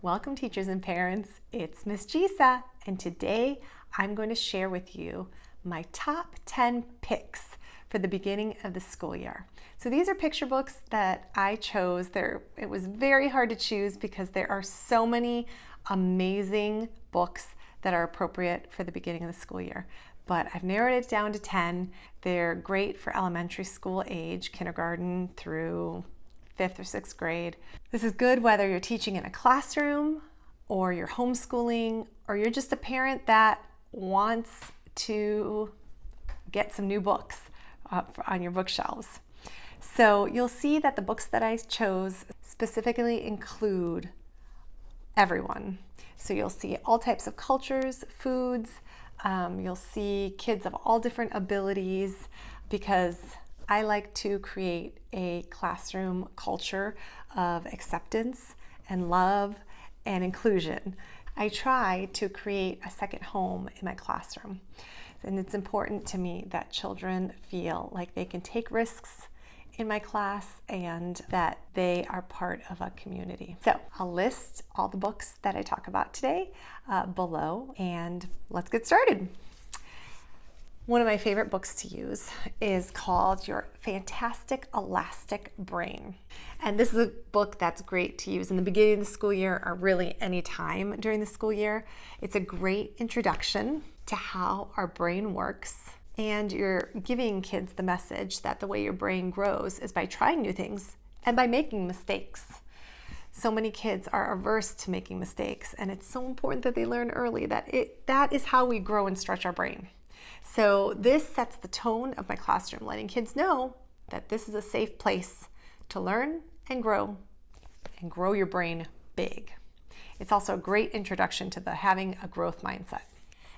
Welcome teachers and parents, it's Miss Gisa, and today I'm going to share with you my top 10 picks for the beginning of the school year. So these are picture books that I chose. It was very hard to choose because there are so many amazing books that are appropriate for the beginning of the school year. But I've narrowed it down to 10. They're great for elementary school age, kindergarten through 5th or 6th grade. This is good whether you're teaching in a classroom or you're homeschooling or you're just a parent that wants to get some new books on your bookshelves. So you'll see that the books that I chose specifically include everyone. So you'll see all types of cultures, foods, you'll see kids of all different abilities because I like to create a classroom culture of acceptance and love and inclusion. I try to create a second home in my classroom. And it's important to me that children feel like they can take risks in my class and that they are part of a community. So I'll list all the books that I talk about today below, and let's get started. One of my favorite books to use is called Your Fantastic Elastic Brain. And this is a book that's great to use in the beginning of the school year or really any time during the school year. It's a great introduction to how our brain works. And you're giving kids the message that the way your brain grows is by trying new things and by making mistakes. So many kids are averse to making mistakes, and it's so important that they learn early that that is how we grow and stretch our brain. So this sets the tone of my classroom, letting kids know that this is a safe place to learn and grow your brain big. It's also a great introduction to having a growth mindset.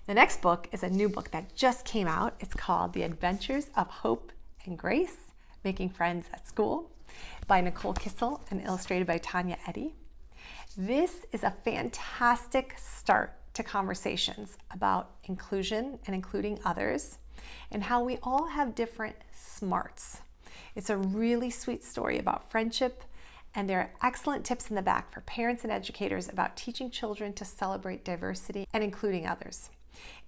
The next book is a new book that just came out. It's called The Adventures of Hope and Grace, Making Friends at School by Nicole Kissel and illustrated by Tanya Eddy. This is a fantastic start to conversations about inclusion and including others and how we all have different smarts. It's a really sweet story about friendship, and there are excellent tips in the back for parents and educators about teaching children to celebrate diversity and including others.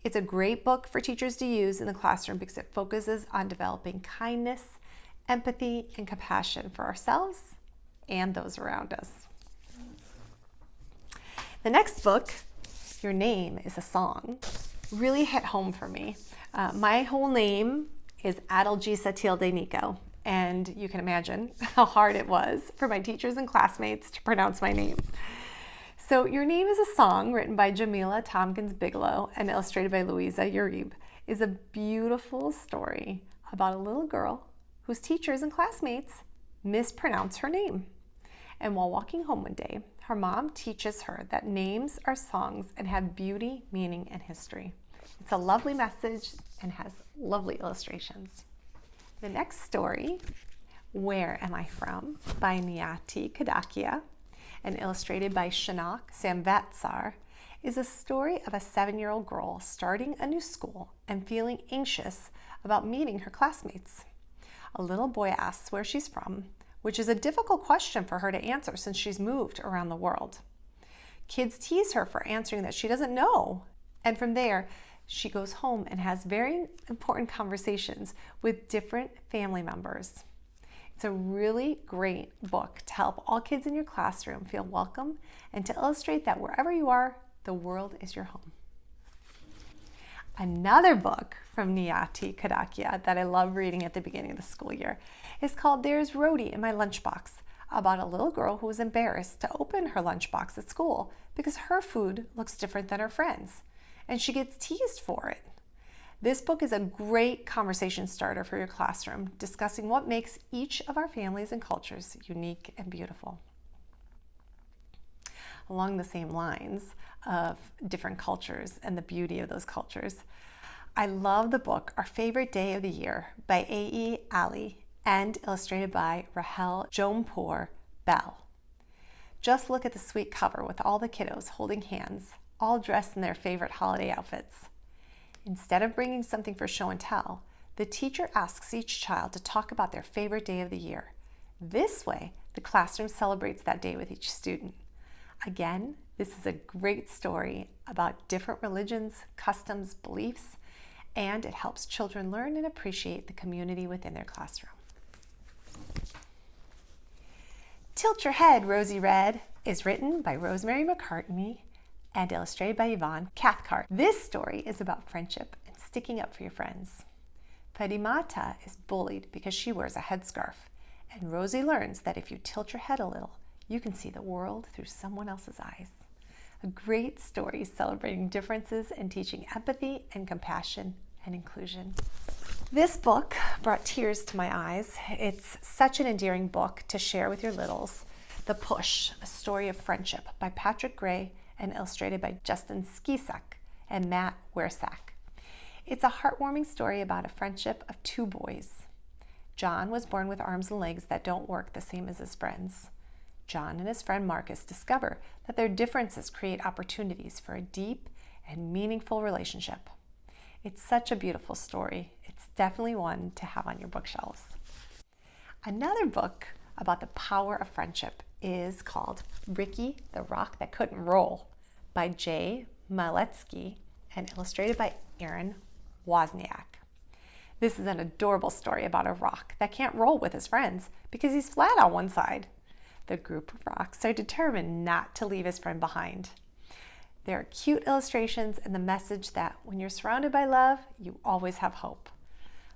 It's a great book for teachers to use in the classroom because it focuses on developing kindness, empathy, and compassion for ourselves and those around us. The next book, Your Name is a Song, really hit home for me. My whole name is Adalgisa Tilde Nico, and you can imagine how hard it was for my teachers and classmates to pronounce my name. So Your Name is a Song, written by Jamila Tompkins Bigelow and illustrated by Louisa Uribe, is a beautiful story about a little girl whose teachers and classmates mispronounce her name. And while walking home one day, her mom teaches her that names are songs and have beauty, meaning, and history. It's a lovely message and has lovely illustrations. The next story, Where Am I From? By Niyati Kadakia and illustrated by Shanak Samvatsar, is a story of a 7-year-old girl starting a new school and feeling anxious about meeting her classmates. A little boy asks where she's from, which is a difficult question for her to answer since she's moved around the world. Kids tease her for answering that she doesn't know, and from there, she goes home and has very important conversations with different family members. It's a really great book to help all kids in your classroom feel welcome and to illustrate that wherever you are, the world is your home. Another book from Niyati Kadakia that I love reading at the beginning of the school year is called There's Roti in My Lunchbox, about a little girl who was embarrassed to open her lunchbox at school because her food looks different than her friends, and she gets teased for it. This book is a great conversation starter for your classroom, discussing what makes each of our families and cultures unique and beautiful. Along the same lines of different cultures and the beauty of those cultures, I love the book Our Favorite Day of the Year by A.E. Ali and illustrated by Rahel Jompour Bell. Just look at the sweet cover with all the kiddos holding hands, all dressed in their favorite holiday outfits. Instead of bringing something for show and tell, the teacher asks each child to talk about their favorite day of the year. This way, the classroom celebrates that day with each student. Again, This is a great story about different religions, customs, beliefs, and it helps children learn and appreciate the community within their classroom. Tilt Your Head, Rosie read is written by Rosemary McCartney and illustrated by Yvonne Cathcart. This story is about friendship and sticking up for your friends. Padimata is bullied because she wears a headscarf, and Rosie learns that if you tilt your head a little, you can see the world through someone else's eyes. A great story celebrating differences and teaching empathy and compassion and inclusion. This book brought tears to my eyes. It's such an endearing book to share with your littles. The Push, A Story of Friendship by Patrick Gray and illustrated by Justin Skisak and Matt Wersack. It's a heartwarming story about a friendship of two boys. John was born with arms and legs that don't work the same as his friends. John and his friend Marcus discover that their differences create opportunities for a deep and meaningful relationship. It's such a beautiful story. It's definitely one to have on your bookshelves. Another book about the power of friendship is called Ricky, the Rock That Couldn't Roll by Jay Maletsky and illustrated by Aaron Wozniak. This is an adorable story about a rock that can't roll with his friends because he's flat on one side. The group of rocks are determined not to leave his friend behind. There are cute illustrations and the message that when you're surrounded by love, you always have hope.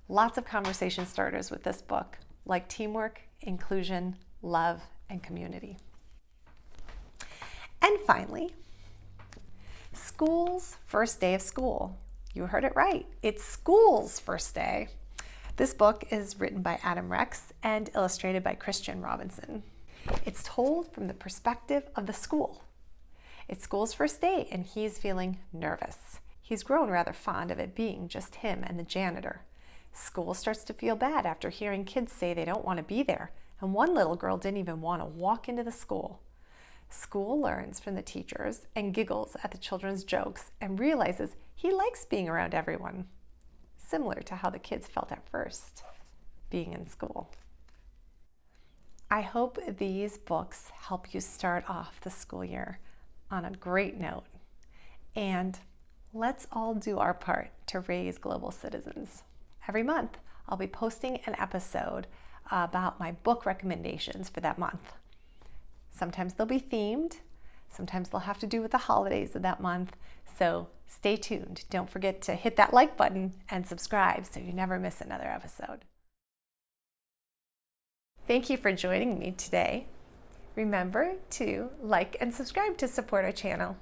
Lots of conversation starters with this book, like teamwork, inclusion, love, and community. And finally, School's First Day of School. You heard it right. It's school's first day. This book is written by Adam Rex and illustrated by Christian Robinson. It's told from the perspective of the school. It's school's first day and he's feeling nervous. He's grown rather fond of it being just him and the janitor. School starts to feel bad after hearing kids say they don't want to be there, and one little girl didn't even want to walk into the school. School learns from the teachers and giggles at the children's jokes and realizes he likes being around everyone, similar to how the kids felt at first being in school. I hope these books help you start off the school year on a great note, and let's all do our part to raise global citizens. Every month, I'll be posting an episode about my book recommendations for that month. Sometimes they'll be themed, sometimes they'll have to do with the holidays of that month, so stay tuned. Don't forget to hit that like button and subscribe so you never miss another episode. Thank you for joining me today. Remember to like and subscribe to support our channel.